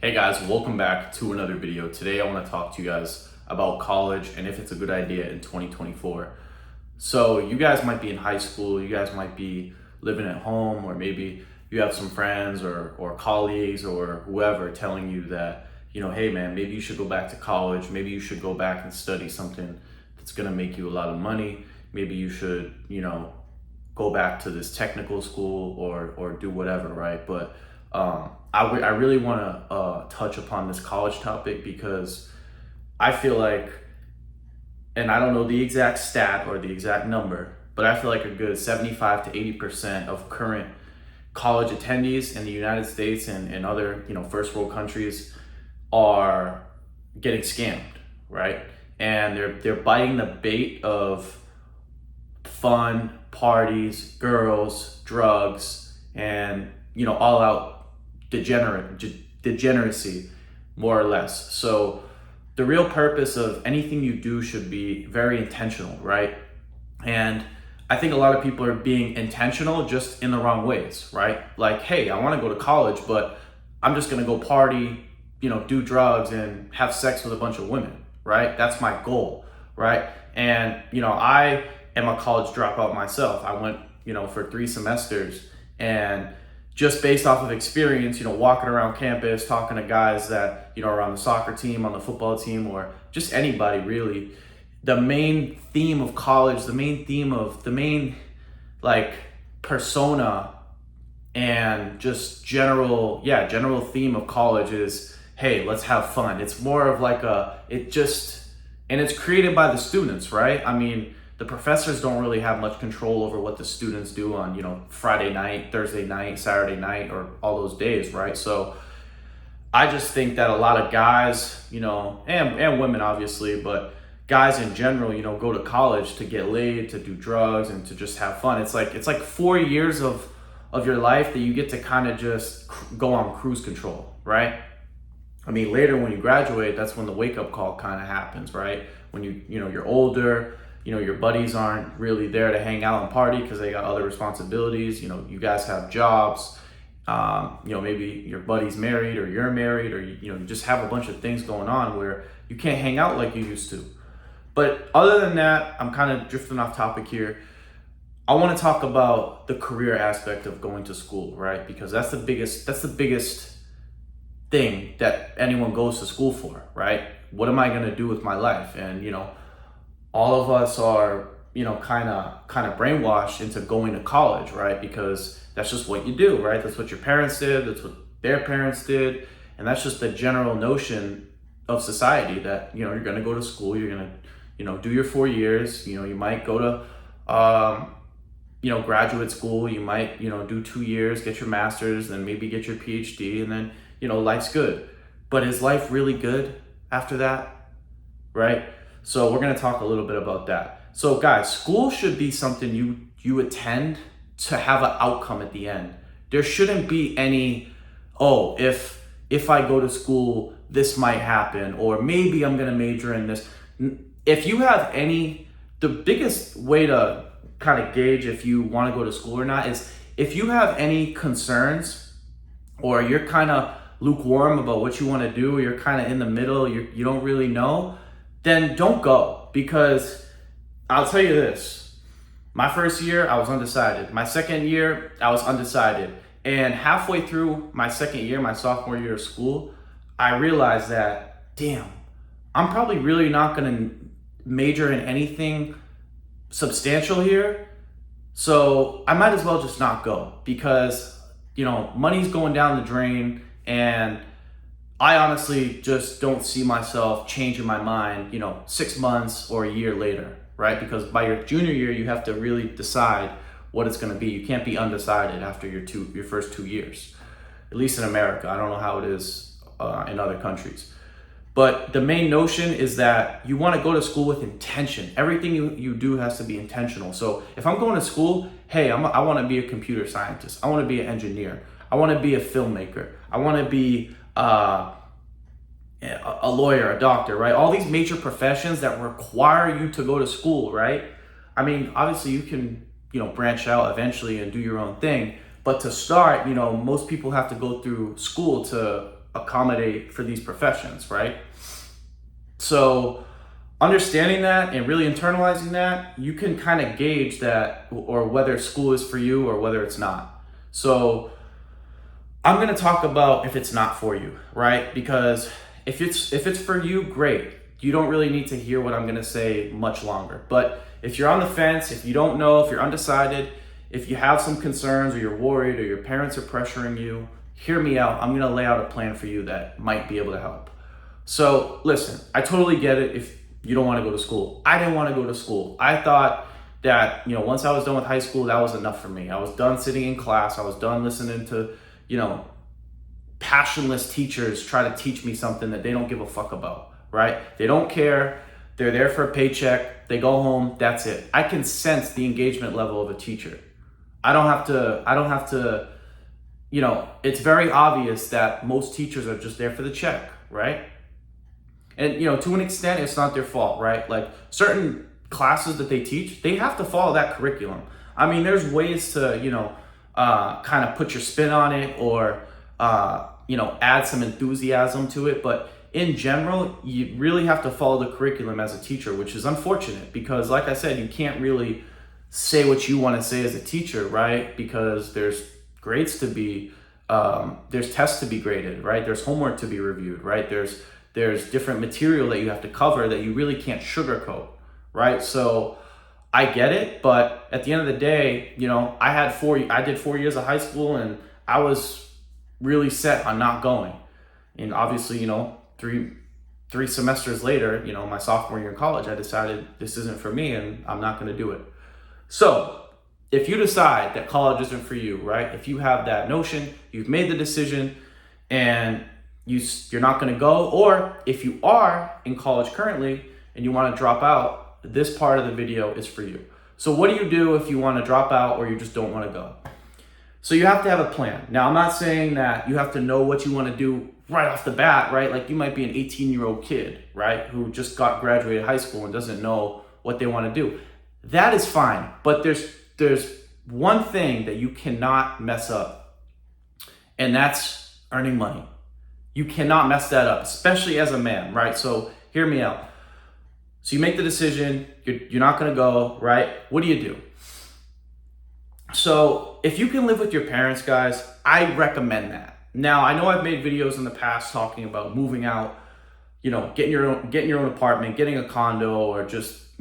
Hey guys, welcome back to another video. Today I want to talk to you guys about college and if it's a good idea in 2024. So you guys might be in high school, you guys might be living at home, or maybe you have some friends or colleagues or whoever telling you that, hey man, maybe you should go back to college, maybe you should go back and study something that's going to make you a lot of money. Maybe you should, go back to this technical school or do whatever, right? But I really want to touch upon this college topic because I feel like, and I don't know the exact stat or the exact number, but I feel like a good 75 to 80% of current college attendees in the United States and other, first world countries are getting scammed, right? And they're biting the bait of fun, parties, girls, drugs, and all out degeneracy, more or less. So the real purpose of anything you do should be very intentional, right? And I think a lot of people are being intentional just in the wrong ways, right? Like, hey, I want to go to college, but I'm just going to go party, do drugs and have sex with a bunch of women, right? That's my goal, right? And, I am a college dropout myself. I went, for 3 semesters, and just based off of experience, walking around campus, talking to guys that, are on the soccer team, on the football team, or just anybody really, the main theme of college, the main like persona and just general theme of college is, hey, let's have fun. It's more of like and it's created by the students, right? I mean, the professors don't really have much control over what the students do on, Friday night, Thursday night, Saturday night, or all those days, right? So I just think that a lot of guys, and women obviously, but guys in general, go to college to get laid, to do drugs, and to just have fun. It's like 4 years of your life that you get to kind of just go on cruise control, right? I mean, later when you graduate, that's when the wake-up call kind of happens, right? When you're older, your buddies aren't really there to hang out and party because they got other responsibilities. You guys have jobs. Maybe your buddy's married or you're married, or you just have a bunch of things going on where you can't hang out like you used to. But other than that, I'm kind of drifting off topic here. I want to talk about the career aspect of going to school, right? Because that's the biggest thing that anyone goes to school for, right? What am I going to do with my life? And all of us are kind of brainwashed into going to college, right? Because that's just what you do, right? That's what your parents did, that's what their parents did, and that's just the general notion of society that you're going to go to school, you're going to do your 4 years, you might go to graduate school, you might do 2 years, get your master's, then maybe get your PhD, and then life's good. But is life really good after that, right? So we're going to talk a little bit about that. So guys, school should be something you attend to have an outcome at the end. There shouldn't be any, if I go to school, this might happen, or maybe I'm going to major in this. If you have the biggest way to kind of gauge if you want to go to school or not is if you have any concerns, or you're kind of lukewarm about what you want to do, you're kind of in the middle, you don't really know, then don't go. Because I'll tell you this, my first year I was undecided, my second year I was undecided, and halfway through my second year, my sophomore year of school, I realized that, damn, I'm probably really not going to major in anything substantial here, so I might as well just not go, because money's going down the drain, and I honestly just don't see myself changing my mind 6 months or a year later, right? Because by your junior year you have to really decide what it's going to be. You can't be undecided after your first 2 years, at least in America. I don't know how it is in other countries. But the main notion is that you want to go to school with intention. Everything you do has to be intentional. So if I'm going to school, hey, I want to be a computer scientist. I want to be an engineer. I want to be a filmmaker. I want to be a lawyer, a doctor, right? All these major professions that require you to go to school, right? I mean, obviously you can, branch out eventually and do your own thing. But to start, most people have to go through school to accommodate for these professions, right? So understanding that and really internalizing that, you can kind of gauge that, or whether school is for you or whether it's not. So I'm going to talk about if it's not for you, right? Because if it's for you, great. You don't really need to hear what I'm going to say much longer. But if you're on the fence, if you don't know, if you're undecided, if you have some concerns, or you're worried, or your parents are pressuring you, hear me out. I'm going to lay out a plan for you that might be able to help. So listen, I totally get it if you don't want to go to school. I didn't want to go to school. I thought that, once I was done with high school, that was enough for me. I was done sitting in class. I was done listening to, passionless teachers try to teach me something that they don't give a fuck about, right? They don't care. They're there for a paycheck. They go home. That's it. I can sense the engagement level of a teacher. I don't have to, it's very obvious that most teachers are just there for the check, right? And, to an extent, it's not their fault, right? Like certain classes that they teach, they have to follow that curriculum. I mean, there's ways to, kind of put your spin on it, or, add some enthusiasm to it. But in general, you really have to follow the curriculum as a teacher, which is unfortunate because, like I said, you can't really say what you want to say as a teacher, right? Because there's grades to be, there's tests to be graded, right? There's homework to be reviewed, right? There's different material that you have to cover that you really can't sugarcoat, right? So I get it, but at the end of the day, I did 4 years of high school, and I was really set on not going. And obviously, three semesters later, my sophomore year in college, I decided this isn't for me and I'm not going to do it. So if you decide that college isn't for you, right? If you have that notion, you've made the decision, and you're not going to go, or if you are in college currently and you want to drop out, this part of the video is for you. So what do you do if you want to drop out or you just don't want to go? So you have to have a plan. Now, I'm not saying that you have to know what you want to do right off the bat, right? Like you might be an 18-year-old kid, right? Who just graduated high school and doesn't know what they want to do. That is fine. But there's one thing that you cannot mess up, and that's earning money. You cannot mess that up, especially as a man, right? So hear me out. So you make the decision, you're not going to go, right? What do? So if you can live with your parents, guys, I recommend that. Now, I know I've made videos in the past talking about moving out, getting your own apartment, getting a condo, or just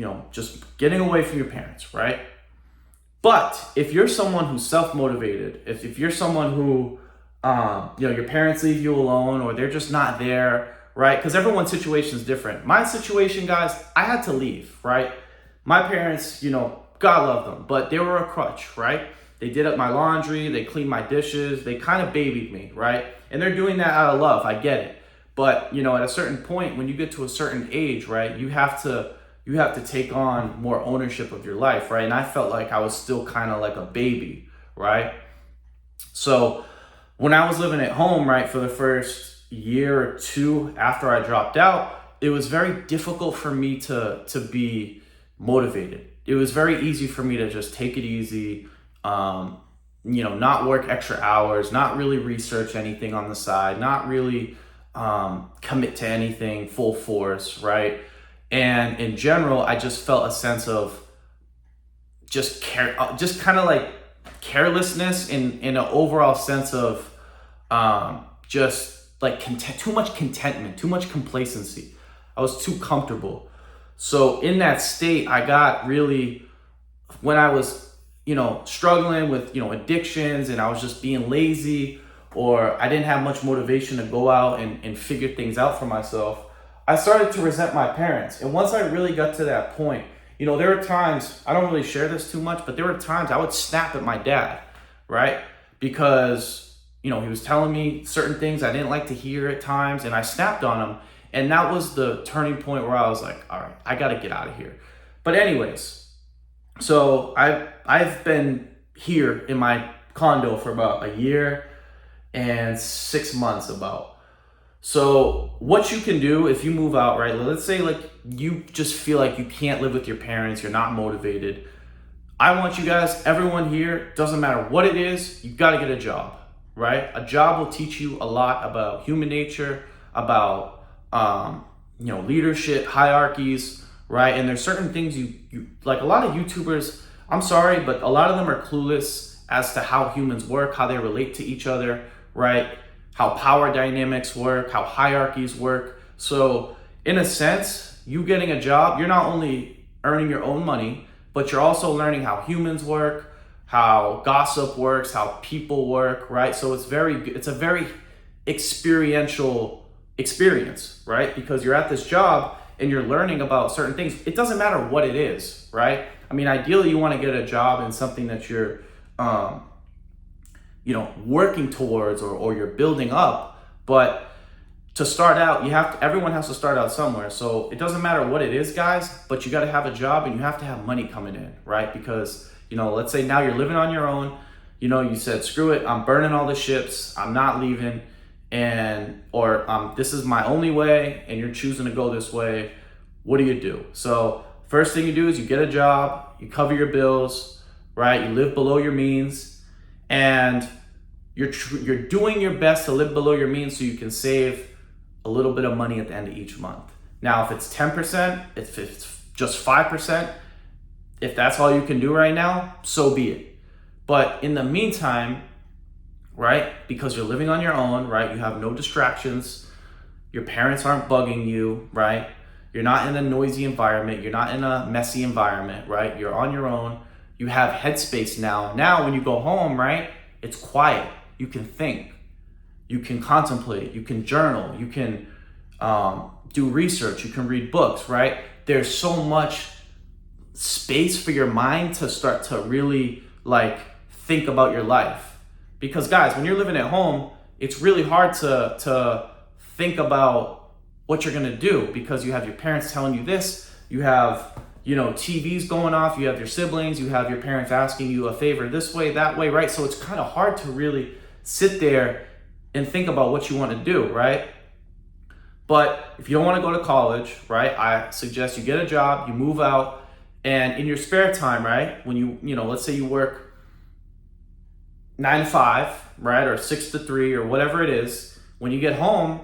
getting away from your parents, right? But if you're someone who's self-motivated, if you're someone who, your parents leave you alone, or they're just not there, right? Because everyone's situation is different. My situation, guys, I had to leave, right? My parents, God love them, but they were a crutch, right? They did up my laundry, they cleaned my dishes, they kind of babied me, right? And they're doing that out of love, I get it. But, at a certain point, when you get to a certain age, right, you have to take on more ownership of your life, right? And I felt like I was still kind of like a baby, right? So when I was living at home, right, for the first year or two after I dropped out, it was very difficult for me to be motivated. It was very easy for me to just take it easy, not work extra hours, not really research anything on the side, not really commit to anything full force, right? And in general, I just felt a sense of just kind of like carelessness in an overall sense of just like too much contentment, too much complacency. I was too comfortable. So in that state, I got really, when I was, struggling with, addictions, and I was just being lazy, or I didn't have much motivation to go out and figure things out for myself, I started to resent my parents. And once I really got to that point, there were times, I don't really share this too much, but there were times I would snap at my dad, right? Because, he was telling me certain things I didn't like to hear at times, and I snapped on him. And that was the turning point where I was like, all right, I got to get out of here. But anyways, so I've been here in my condo for about a year and 6 months about. So what you can do if you move out, right? Let's say like you just feel like you can't live with your parents, you're not motivated. I want you guys, everyone here, doesn't matter what it is, you got to get a job, right? A job will teach you a lot about human nature, about leadership, hierarchies, right? And there's certain things you like. A lot of YouTubers, I'm sorry, but a lot of them are clueless as to how humans work, how they relate to each other, right? How power dynamics work, how hierarchies work. So in a sense, you getting a job, you're not only earning your own money, but you're also learning how humans work, how gossip works, how people work, right? So it's a very experiential experience, right? Because you're at this job and you're learning about certain things. It doesn't matter what it is, right? I mean, ideally you want to get a job in something that you're working towards or you're building up. But to start out, everyone has to start out somewhere. So it doesn't matter what it is, guys, but you got to have a job and you have to have money coming in, right? Because, let's say now you're living on your own, you said, screw it, I'm burning all the ships, I'm not leaving, or this is my only way, and you're choosing to go this way. What do? So first thing you do is you get a job, you cover your bills, right? You live below your means, and you're doing your best to live below your means so you can save a little bit of money at the end of each month. Now, if it's 10%, if it's just 5%, if that's all you can do right now, so be it. But in the meantime, right, because you're living on your own, right, you have no distractions, your parents aren't bugging you, right, you're not in a noisy environment, you're not in a messy environment, right, you're on your own, you have headspace now. Now, when you go home, right, it's quiet. You can think, you can contemplate, you can journal, you can do research, you can read books, right? There's so much space for your mind to start to really think about your life. Because guys, when you're living at home, it's really hard to think about what you're gonna do because you have your parents telling you this, you have TVs going off, you have your siblings, you have your parents asking you a favor this way, that way, right? So it's kind of hard to really sit there and think about what you want to do, right? But if you don't want to go to college, right, I suggest you get a job, you move out, and in your spare time, right, when let's say you work 9 to 5, right, or 6 to 3, or whatever it is, when you get home,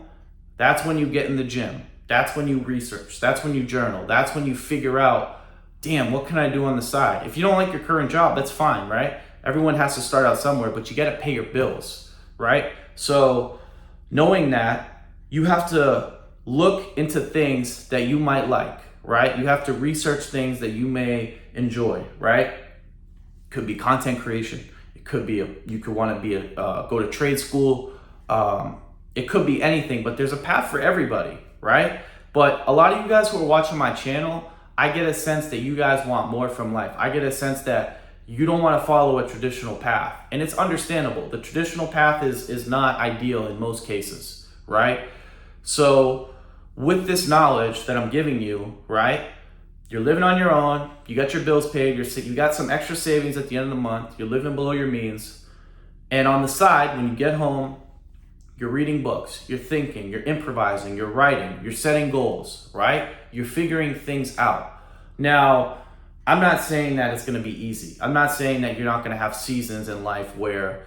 that's when you get in the gym. That's when you research. That's when you journal. That's when you figure out, damn, what can I do on the side? If you don't like your current job, that's fine, right? Everyone has to start out somewhere, but you got to pay your bills, right? So knowing that, you have to look into things that you might like, right? You have to research things that you may enjoy, right? Could be content creation. It could be you could want to go to trade school. It could be anything, but there's a path for everybody, right? But a lot of you guys who are watching my channel, I get a sense that you guys want more from life. I get a sense that you don't want to follow a traditional path, and it's understandable. The traditional path is not ideal in most cases, right? So with this knowledge that I'm giving you, right, you're living on your own, you got your bills paid, you got some extra savings at the end of the month, you're living below your means, and on the side, when you get home, you're reading books, you're thinking, you're improvising, you're writing, you're setting goals, right? You're figuring things out. Now, I'm not saying that it's going to be easy. I'm not saying that you're not going to have seasons in life where,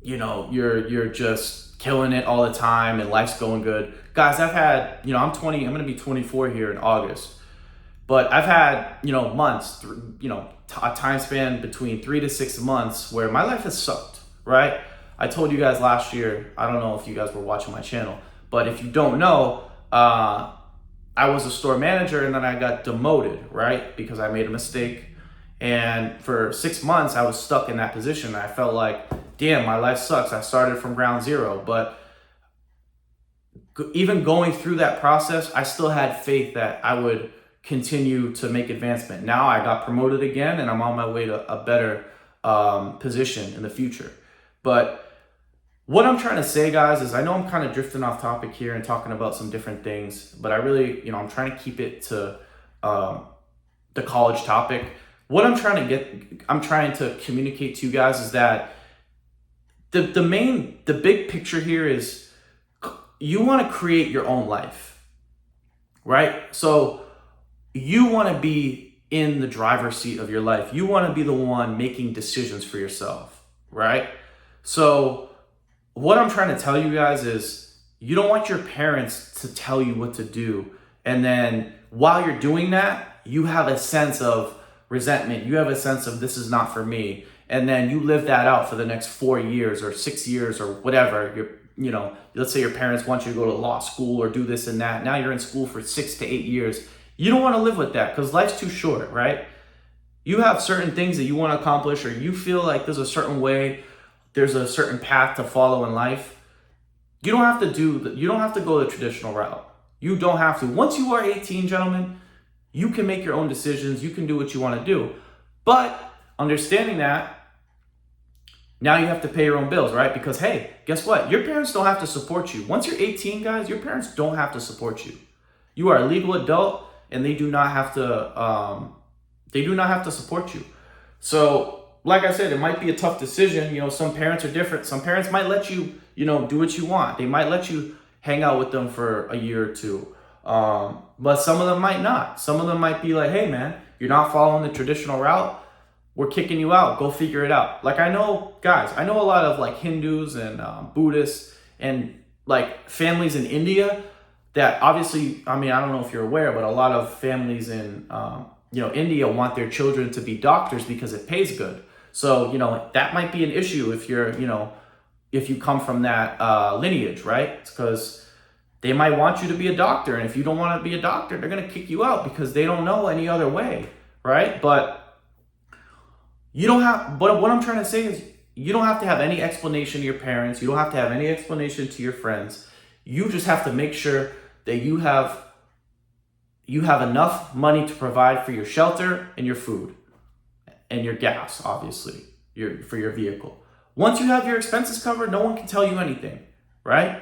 you're just killing it all the time and life's going good. Guys, I've had, I'm 20, I'm going to be 24 here in August. But I've had, months, a time span between 3 to 6 months where my life has sucked, right? I told you guys last year, I don't know if you guys were watching my channel, but if you don't know, I was a store manager and then I got demoted, right? Because I made a mistake. And for 6 months, I was stuck in that position. I felt like, damn, my life sucks. I started from ground zero. But even going through that process, I still had faith that I would continue to make advancement. Now I got promoted again and I'm on my way to a better position in the future. But what I'm trying to say, guys, is I know I'm kind of drifting off topic here and talking about some different things, but I really, I'm trying to keep it to the college topic. What I'm trying to communicate to you guys is that the big picture here is you want to create your own life, right? So you want to be in the driver's seat of your life. You want to be the one making decisions for yourself, right? So what I'm trying to tell you guys is you don't want your parents to tell you what to do. And then while you're doing that, you have a sense of resentment. You have a sense of this is not for me. And then you live that out for the next 4 years or 6 years or whatever. Let's say your parents want you to go to law school or do this and that. Now you're in school for 6 to 8 years. You don't want to live with that because life's too short, right? You have certain things that you want to accomplish, or you feel like there's a certain way, there's a certain path to follow in life. You don't have to go the traditional route. You don't have to. Once you are 18, gentlemen, you can make your own decisions. You can do what you want to do. But understanding that, now you have to pay your own bills, right? Because hey, guess what? Your parents don't have to support you. Once you're 18, guys, your parents don't have to support you. You are a legal adult, and they do not have to. They do not have to support you. So, like I said, it might be a tough decision. Some parents are different. Some parents might let you, do what you want. They might let you hang out with them for a year or two. But some of them might not. Some of them might be like, hey, man, you're not following the traditional route. We're kicking you out. Go figure it out. Like I know a lot of like Hindus and Buddhists and like families in India that obviously, I don't know if you're aware, but a lot of families in, India want their children to be doctors because it pays good. So, that might be an issue if you're, if you come from that lineage, right? It's because they might want you to be a doctor. And if you don't want to be a doctor, they're going to kick you out because they don't know any other way, right? But what I'm trying to say is you don't have to have any explanation to your parents. You don't have to have any explanation to your friends. You just have to make sure that you have enough money to provide for your shelter and your food and your gas, obviously, for your vehicle. Once you have your expenses covered, no one can tell you anything, right?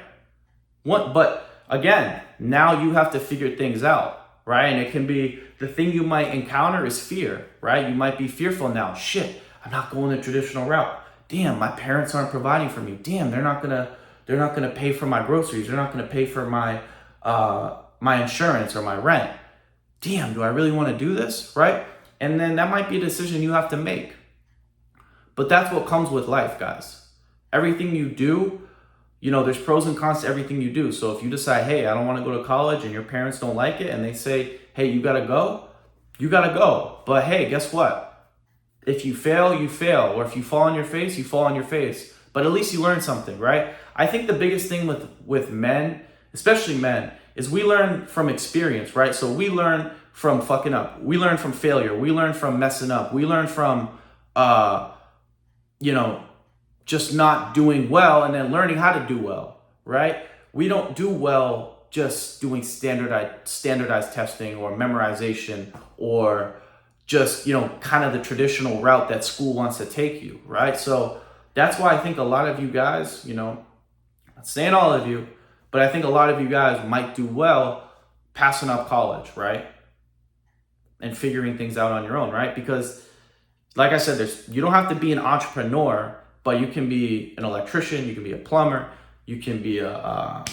But again, now you have to figure things out. Right? And it can be the thing you might encounter is fear, right? You might be fearful now. Shit, I'm not going the traditional route. Damn, my parents aren't providing for me. Damn, they're not gonna pay for my groceries. They're not gonna pay for my my insurance or my rent. Damn, do I really want to do this? Right? And then that might be a decision you have to make. But that's what comes with life, guys. Everything you do, there's pros and cons to everything you do. So if you decide, hey, I don't want to go to college, and your parents don't like it, and they say, hey, you gotta go, you gotta go. But hey, guess what? If you fail, you fail. Or if you fall on your face, you fall on your face. But at least you learn something, right? I think the biggest thing with men, especially men, is we learn from experience, right? So we learn from fucking up. We learn from failure. We learn from messing up. We learn from, just not doing well and then learning how to do well, right? We don't do well just doing standardized testing or memorization or just, kind of the traditional route that school wants to take you, right? So that's why I think a lot of you guys, not saying all of you, but I think a lot of you guys might do well passing up college, right? And figuring things out on your own, right? Because like I said, you don't have to be an entrepreneur, but you can be an electrician, you can be a plumber, you can be all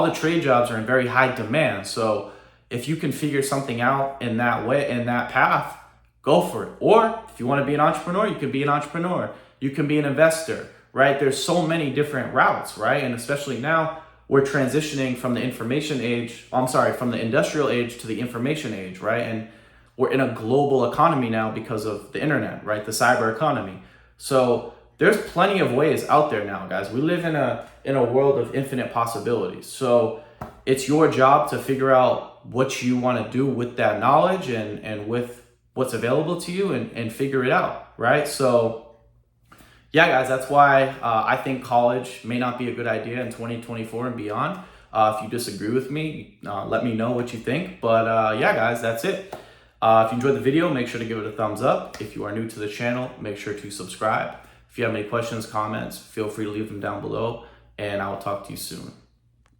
the trade jobs are in very high demand. So if you can figure something out in that way, in that path, go for it. Or if you want to be an entrepreneur, you can be an entrepreneur. You can be an investor, right? There's so many different routes, right? And especially now we're transitioning from the from the industrial age to the information age, right? And we're in a global economy now because of the internet, right? The cyber economy. So there's plenty of ways out there now, guys. We live in a world of infinite possibilities. So it's your job to figure out what you want to do with that knowledge and with what's available to you and figure it out, right? So yeah, guys, that's why I think college may not be a good idea in 2024 and beyond. If you disagree with me, let me know what you think. But yeah, guys, that's it. If you enjoyed the video, make sure to give it a thumbs up. If you are new to the channel, make sure to subscribe. If you have any questions, comments, feel free to leave them down below, and I will talk to you soon.